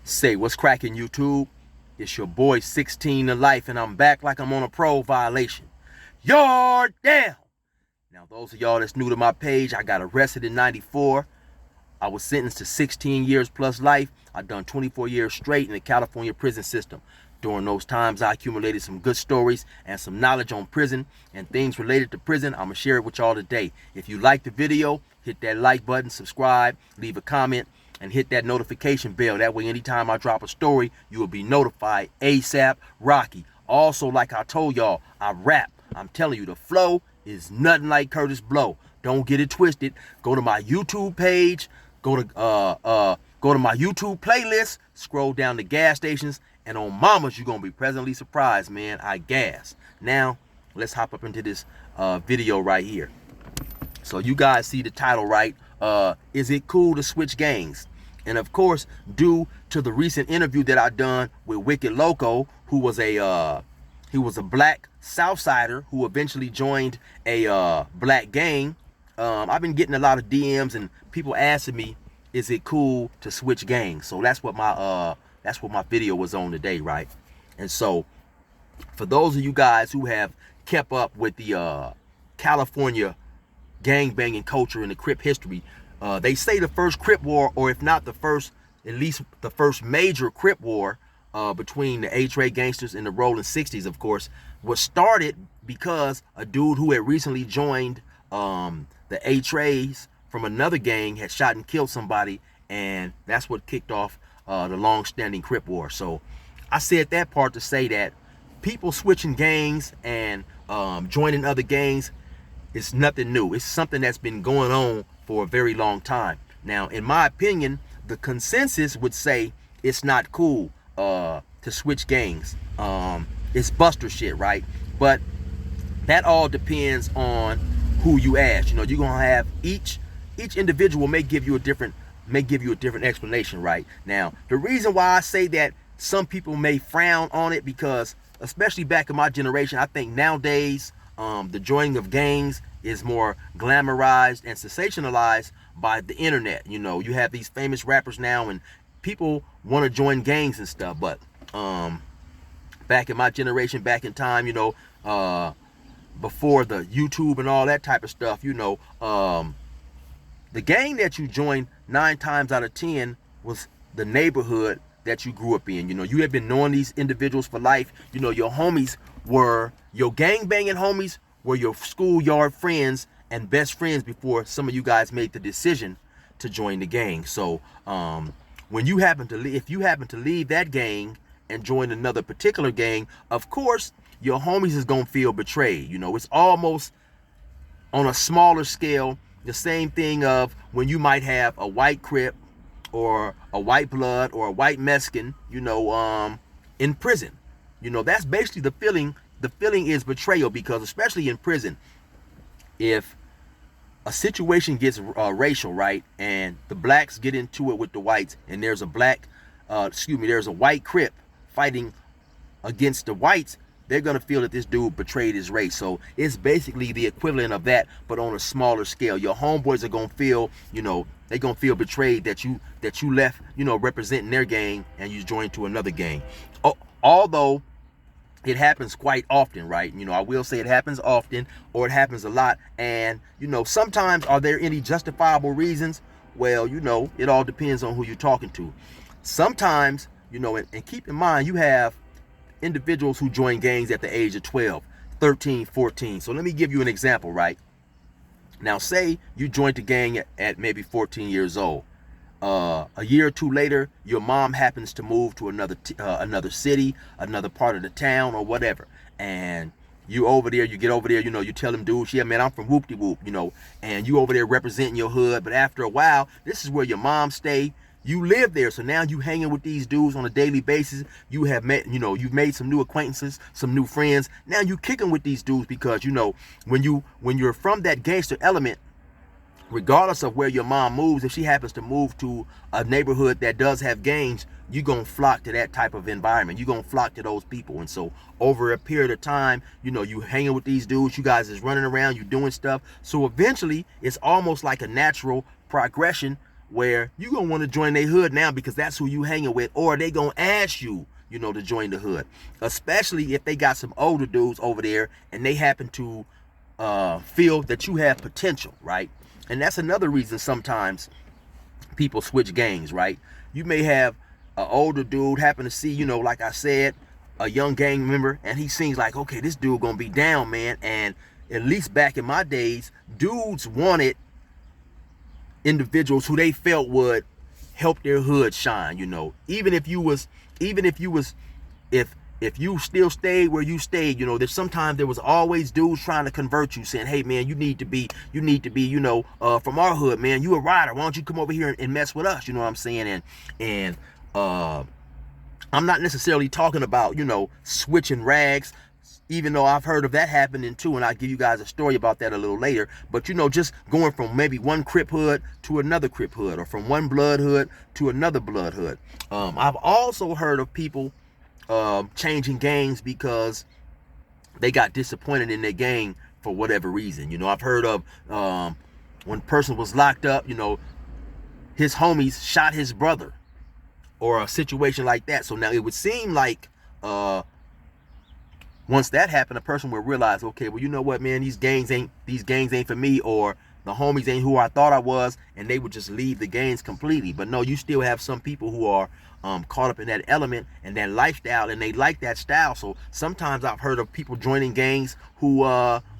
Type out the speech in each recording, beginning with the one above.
Say what's cracking, YouTube? It's your boy 16 to life, and I'm back like I'm on a parole violation. Yard down! Now, those of y'all that's new to my page, I got arrested in '94. I was sentenced to 16 years plus life. I done 24 years straight in the California prison system. During those times, I accumulated some good stories and some knowledge on prison and things related to prison. I'm going to share it with y'all today. If you like the video, hit that like button, subscribe, leave a comment, and hit that notification bell. That way, anytime I drop a story, you will be notified ASAP Rocky. Also, like I told y'all, I rap. I'm telling you, the flow is nothing like Curtis Blow. Don't get it twisted. Go to my YouTube page. Go to my YouTube playlist. Scroll down to gas stations, and on Mamas, you're gonna be pleasantly surprised, man. I gas. Now, let's hop up into this video right here. So you guys see the title, right? Is it cool to switch gangs? And of course, due to the recent interview that I done with Wicked Loco, who was a black Southsider who eventually joined a black gang. I've been getting a lot of DMs and people asking me, is it cool to switch gangs? So that's what my video was on today, right? And so for those of you guys who have kept up with the California gang banging culture and the Crip history, they say the first Crip war, or if not the first, at least the first major Crip war between the A-Tray gangsters in the rolling 60s, of course, was started because a dude who had recently joined the A-Trays from another gang had shot and killed somebody, and that's what kicked off the long-standing Crip war. So I said that part to say that people switching gangs and joining other gangs, it's nothing new. It's something that's been going on for a very long time. Now, in my opinion, the consensus would say it's not cool to switch gangs. It's buster shit, right? But that all depends on who you ask. You know, you're gonna have each individual may give you a different explanation, right? Now, the reason why I say that some people may frown on it, because especially back in my generation, I think nowadays the joining of gangs is more glamorized and sensationalized by the internet. You know, you have these famous rappers now and people want to join gangs and stuff, but back in my generation, back in time, you know, before the YouTube and all that type of stuff, you know, the gang that you joined 9 times out of 10 was the neighborhood that you grew up in. You know, you have been knowing these individuals for life. You know, your homies were, your gang banging homies were your schoolyard friends and best friends before some of you guys made the decision to join the gang. So when you happen to if you happen to leave that gang and join another particular gang, of course your homies is gonna feel betrayed. You know, it's almost on a smaller scale the same thing of when you might have a white Crip or a white blood or a white Mexican, you know, in prison. You know, that's basically the feeling. The feeling is betrayal, because especially in prison, if a situation gets racial, right, and the blacks get into it with the whites, and there's a there's a white Crip fighting against the whites, they're gonna feel that this dude betrayed his race. So it's basically the equivalent of that, but on a smaller scale. Your homeboys are gonna feel, you know, they're gonna feel betrayed that you left, you know, representing their gang and you joined to another gang. Although it happens quite often, right? You know, I will say it happens often, or it happens a lot. And, you know, sometimes are there any justifiable reasons? Well, you know, it all depends on who you're talking to. Sometimes, you know, and keep in mind, you have individuals who join gangs at the age of 12, 13, 14. So let me give you an example, right? Now, say you joined the gang at maybe 14 years old. A year or two later, your mom happens to move to another city, another part of the town or whatever, and you get over there, you know, you tell them dudes, yeah, man, I'm from whoop-de-whoop, you know, and you over there representing your hood. But after a while, this is where your mom stay. You live there, so now you hanging with these dudes on a daily basis. You have met, you know, you've made some new acquaintances, some new friends. Now you kicking with these dudes because, you know, when you're from that gangster element, regardless of where your mom moves, if she happens to move to a neighborhood that does have gangs, you're going to flock to that type of environment. You're going to flock to those people. And so over a period of time, you know, you hanging with these dudes, you guys is running around, you doing stuff. So eventually it's almost like a natural progression where you gonna want to join their hood now because that's who you hanging with, or they gonna ask you, you know, to join the hood. Especially if they got some older dudes over there and they happen to feel that you have potential, right? And that's another reason sometimes people switch gangs, right? You may have an older dude happen to see, you know, like I said, a young gang member, and he seems like, okay, this dude gonna be down, man. And at least back in my days, dudes wanted individuals who they felt would help their hood shine, you know. Even if you still stayed where you stayed, you know, there was always dudes trying to convert you, saying, hey man, you need to be, you know, from our hood, man. You a rider. Why don't you come over here and mess with us? You know what I'm saying? And I'm not necessarily talking about, you know, switching rags, even though I've heard of that happening too, and I'll give you guys a story about that a little later. But, you know, just going from maybe one Crip hood to another Crip hood, or from one blood hood to another blood hood. I've also heard of people changing gangs because they got disappointed in their gang for whatever reason. You know, I've heard of when a person was locked up, you know, his homies shot his brother, or a situation like that. So now it would seem like once that happened, a person would realize, okay, well, you know what, man, these gangs ain't for me, or the homies ain't who I thought I was, and they would just leave the gangs completely. But no, you still have some people who are caught up in that element and that lifestyle, and they like that style. So sometimes I've heard of people joining gangs who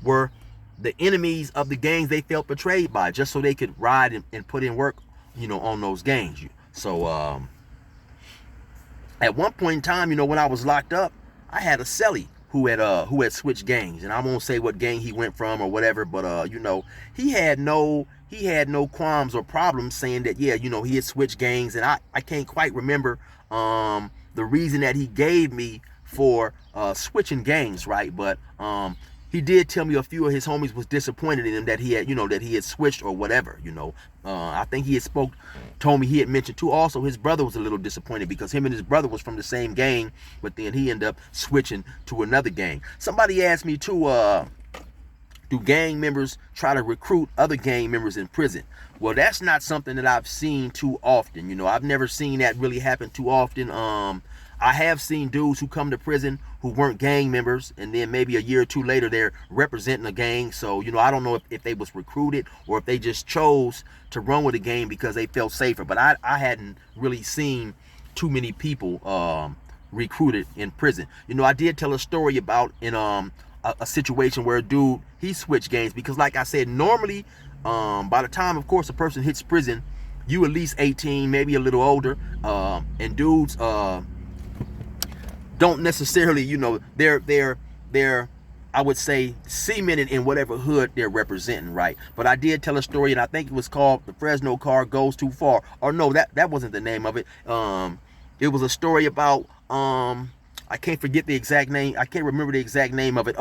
were the enemies of the gangs they felt betrayed by, just so they could ride and put in work, you know, on those gangs. So at one point in time, you know, when I was locked up, I had a cellie who had switched gangs, and I won't say what gang he went from or whatever, but you know, he had no qualms or problems saying that, yeah, you know, he had switched gangs. And I can't quite remember the reason that he gave me for switching gangs, right? But he did tell me a few of his homies was disappointed in him that he had, you know, that he had switched or whatever, you know. I think he had told me he had mentioned too, also his brother was a little disappointed because him and his brother was from the same gang, but then he ended up switching to another gang. Somebody asked me too, do gang members try to recruit other gang members in prison? Well, that's not something that I've seen too often. You know, I've never seen that really happen too often. I have seen dudes who come to prison who weren't gang members, and then maybe a year or two later they're representing a gang. So, you know, I don't know if they was recruited or if they just chose to run with a gang because they felt safer. But I hadn't really seen too many people recruited in prison. You know, I did tell a story about in a situation where a dude, he switched gangs because, like I said, normally by the time, of course, a person hits prison, you at least 18, maybe a little older, and dudes don't necessarily, you know, they're I would say cemented in whatever hood they're representing, right? But I did tell a story, and I think it was called The Fresno Car Goes Too Far. Or no, that wasn't the name of it. It was a story about I can't forget the exact name. I can't remember the exact name of it.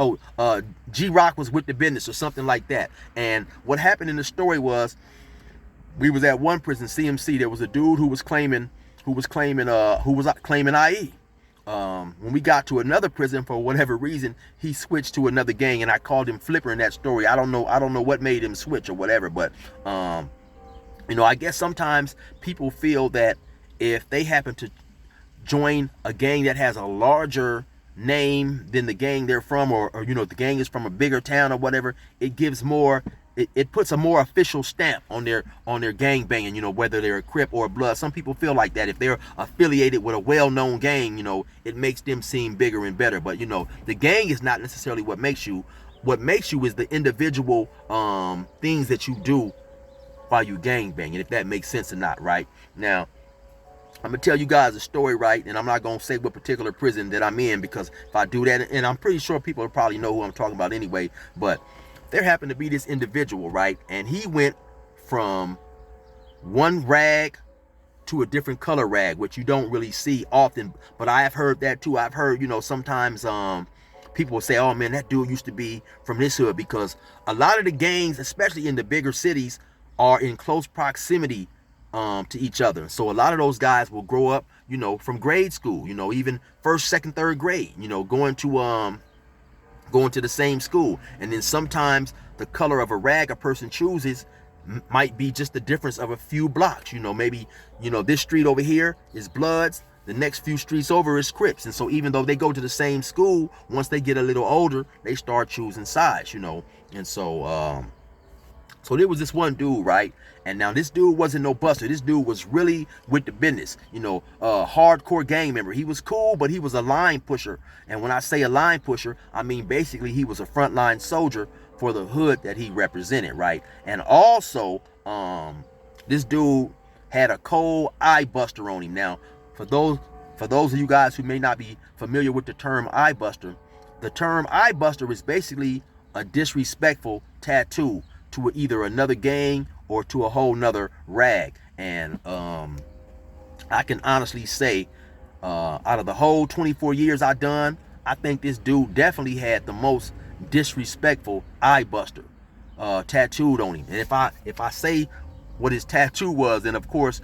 G-Rock was with the business or something like that. And what happened in the story was, we was at one prison, CMC. There was a dude who was claiming IE. When we got to another prison, for whatever reason, he switched to another gang, and I called him Flipper in that story. I don't know what made him switch or whatever, but you know, I guess sometimes people feel that if they happen to join a gang that has a larger name than the gang they're from, or you know, the gang is from a bigger town or whatever, it gives more, it puts a more official stamp on their gang banging, you know, whether they're a Crip or a Blood. Some people feel like that if they're affiliated with a well-known gang, you know, it makes them seem bigger and better. But you know, the gang is not necessarily what makes you. What makes you is the individual things that you do while you gang banging, if that makes sense or not, right? Now, I'm gonna tell you guys a story, right? And I'm not gonna say what particular prison that I'm in, because if I do that, and I'm pretty sure people will probably know who I'm talking about anyway, but there happened to be this individual, right? And he went from one rag to a different color rag, which you don't really see often, but I have heard that too. I've heard, you know, sometimes people will say, oh man, that dude used to be from this hood, because a lot of the gangs, especially in the bigger cities, are in close proximity to each other. So a lot of those guys will grow up, you know, from grade school, you know, even first, second, third grade, you know, going to the same school. And then sometimes the color of a rag a person chooses might be just the difference of a few blocks. You know, maybe, you know, this street over here is Bloods, the next few streets over is Crips. And so even though they go to the same school, once they get a little older, they start choosing sides, you know. And so there was this one dude, right? And now this dude wasn't no buster. This dude was really with the business, you know, hardcore gang member. He was cool, but he was a line pusher. And when I say a line pusher, I mean basically he was a frontline soldier for the hood that he represented, right? And also, this dude had a cold eye buster on him. Now, for those of you guys who may not be familiar with the term eye buster is basically a disrespectful tattoo to either another gang or to a whole nother rag. And I can honestly say, out of the whole 24 years I done, I think this dude definitely had the most disrespectful eye buster tattooed on him. And if I say what his tattoo was, then of course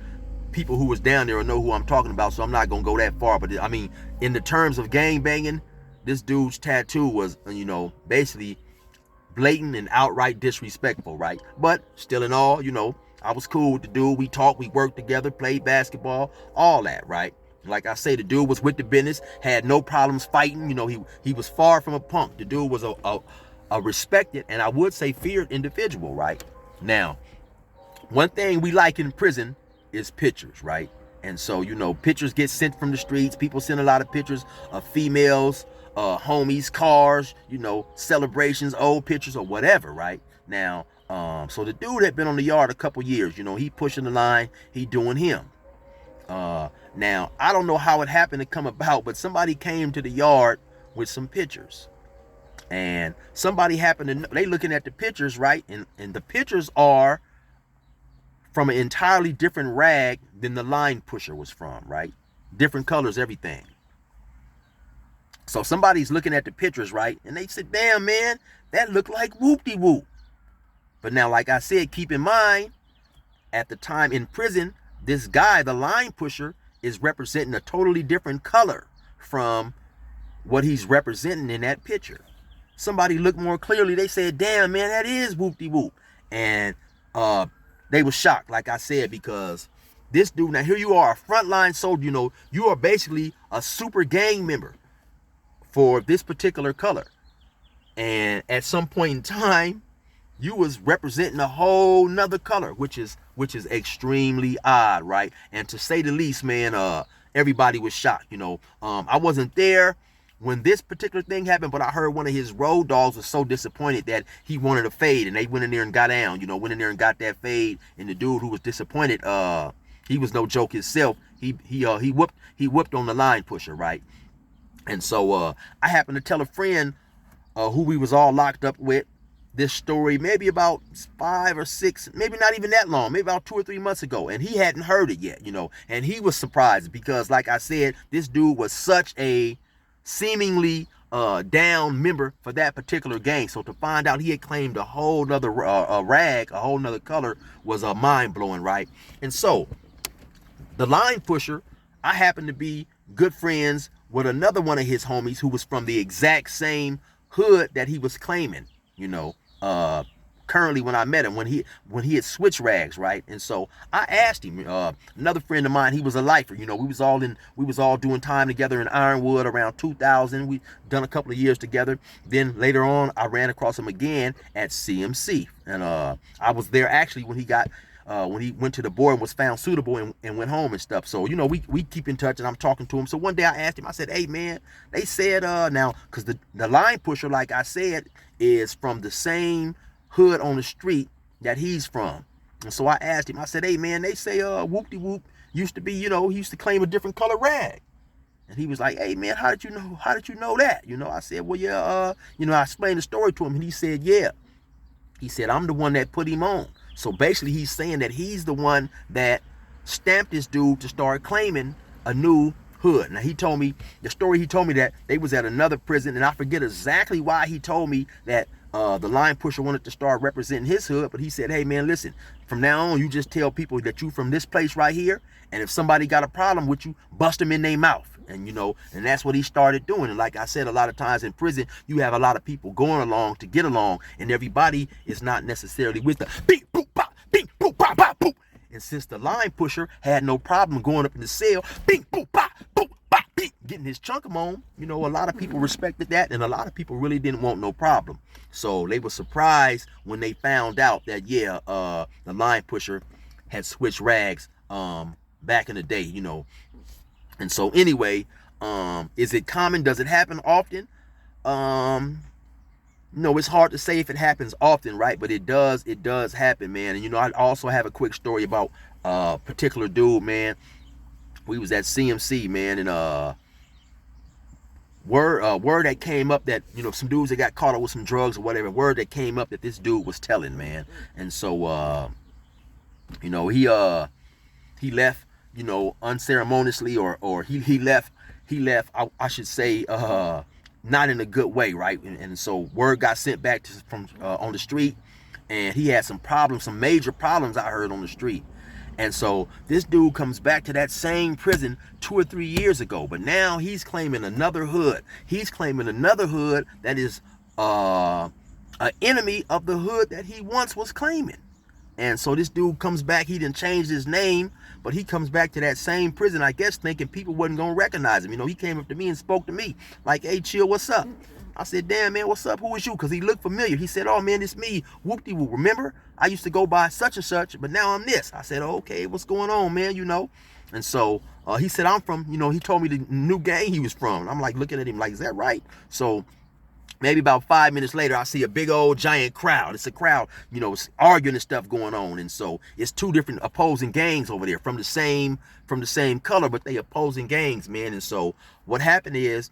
people who was down there will know who I'm talking about, so I'm not gonna go that far. But I mean, in the terms of gang banging, this dude's tattoo was, you know, basically blatant and outright disrespectful, right? But still in all, you know, I was cool with the dude. We talked, we worked together, played basketball, all that, right? Like I say, the dude was with the business, had no problems fighting. You know, he was far from a punk. The dude was a respected and I would say feared individual, right? Now, one thing we like in prison is pictures, right? And so, you know, pictures get sent from the streets. People send a lot of pictures of females, homies, cars, you know, celebrations, old pictures or whatever, right? Now, so the dude had been on the yard a couple years, you know, he pushing the line, he doing him. Now, I don't know how it happened to come about, but somebody came to the yard with some pictures. And somebody happened to know, they looking at the pictures, right? And the pictures are from an entirely different rag than the line pusher was from, right? Different colors, everything. So somebody's looking at the pictures, right? And they said, damn, man, that looked like whoop-de-whoop. But now, like I said, keep in mind, at the time in prison, this guy, the line pusher, is representing a totally different color from what he's representing in that picture. Somebody looked more clearly, they said, damn, man, that is whoop-de-whoop. And they were shocked, like I said, because this dude, now here you are, a frontline soldier, you know, you are basically a super gang member for this particular color. And at some point in time, you was representing a whole nother color, which is extremely odd, right? And to say the least, man, everybody was shocked, you know. I wasn't there when this particular thing happened, but I heard one of his road dogs was so disappointed that he wanted a fade, and they went in there and got down, you know, went in there and got that fade. And the dude who was disappointed, he was no joke himself. He whipped on the line pusher, right? And so I happened to tell a friend who we was all locked up with this story maybe about 5 or 6, maybe not even that long, maybe about 2 or 3 months ago, and he hadn't heard it yet, you know. And he was surprised because, like I said, this dude was such a seemingly down member for that particular gang. So to find out he had claimed a whole nother rag, a whole nother color, was mind-blowing, right? And so the line pusher, I happened to be good friends with another one of his homies who was from the exact same hood that he was claiming, you know, currently when I met him, when he had switched rags, right? And so I asked him, another friend of mine, he was a lifer, you know, we was all doing time together in Ironwood around 2000. We done a couple of years together. Then later on, I ran across him again at CMC, and I was there actually when he went to the board and was found suitable and went home and stuff. So, you know, we keep in touch, and I'm talking to him. So one day I asked him, I said, hey, man, they said, now, because the line pusher, like I said, is from the same hood on the street that he's from. And so I asked him, I said, hey, man, they say whoop-de-whoop used to be, you know, he used to claim a different color rag. And he was like, hey, man, how did you know that? You know, I said, well, yeah, you know, I explained the story to him, and he said, yeah. He said, I'm the one that put him on. So basically he's saying that he's the one that stamped this dude to start claiming a new hood. Now he told me that they was at another prison, and I forget exactly why he told me that the line pusher wanted to start representing his hood, but he said, hey, man, listen, from now on, you just tell people that you from this place right here, and if somebody got a problem with you, bust them in their mouth. And, you know, and that's what he started doing. And like I said, a lot of times in prison, you have a lot of people going along to get along, and everybody is not necessarily with the beep, boop, pop, And since the line pusher had no problem going up in the cell, bing, boop, bop, boop, bop, bing, getting his chunk on, you know, a lot of people respected that, and a lot of people really didn't want no problem. So they were surprised when they found out that, yeah, the line pusher had switched rags back in the day, you know. And so anyway, is it common? Does it happen often? No, it's hard to say if it happens often, right? But it does happen, man. And you know, I also have a quick story about a particular dude, man. We was at CMC, man, and word that came up that, you know, some dudes that got caught up with some drugs or whatever, word that came up that this dude was telling, man. And so you know, he left, you know, unceremoniously, or he left I should say not in a good way, right? And so word got sent back from on the street, and he had some problems, some major problems, I heard, on the street. And so this dude comes back to that same prison 2 or 3 years ago, but now he's claiming another hood. He's claiming another hood that is an enemy of the hood that he once was claiming. And so this dude comes back. He didn't change his name, but he comes back to that same prison, I guess, thinking people wasn't going to recognize him. You know, he came up to me and spoke to me like, "Hey, chill, what's up?" I said, "Damn, man, what's up? Who is you?" Because he looked familiar. He said, "Oh, man, it's me, whoop-de-whoop. Remember? I used to go by such and such, but now I'm this." I said, "Oh, okay, what's going on, man, you know?" And so he said, "I'm from," you know, he told me the new gang he was from. And I'm like looking at him like, "Is that right?" So maybe about 5 minutes later, I see a big old giant crowd. It's a crowd, you know, it's arguing and stuff going on. And so it's two different opposing gangs over there from the same color, but they opposing gangs, man. And so what happened is,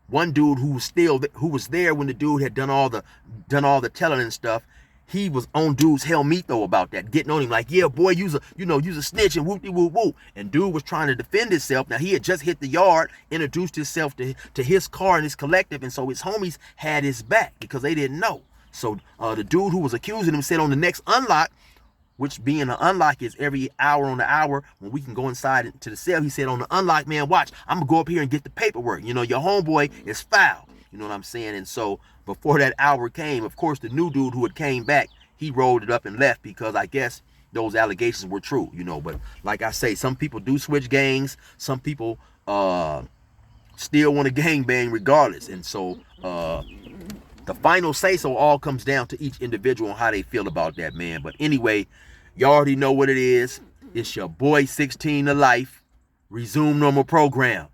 one dude who was there when the dude had done all the telling and stuff, he was on dude's helmet though about that, getting on him like, "Yeah, boy, you's a snitch," and whoop-de-whoop-whoop. And dude was trying to defend himself. Now, he had just hit the yard, introduced himself to his car and his collective, and so his homies had his back because they didn't know. So the dude who was accusing him said on the next unlock, which being an unlock is every hour on the hour when we can go inside into the cell, he said, "On the unlock, man, watch, I'm gonna go up here and get the paperwork. You know, your homeboy is foul." You know what I'm saying? And so before that hour came, of course, the new dude who had came back, he rolled it up and left because I guess those allegations were true, you know. But like I say, some people do switch gangs. Some people still want to gangbang regardless. And so the final say-so all comes down to each individual and how they feel about that, man. But anyway, you already know what it is. It's your boy 16 to life. Resume normal program.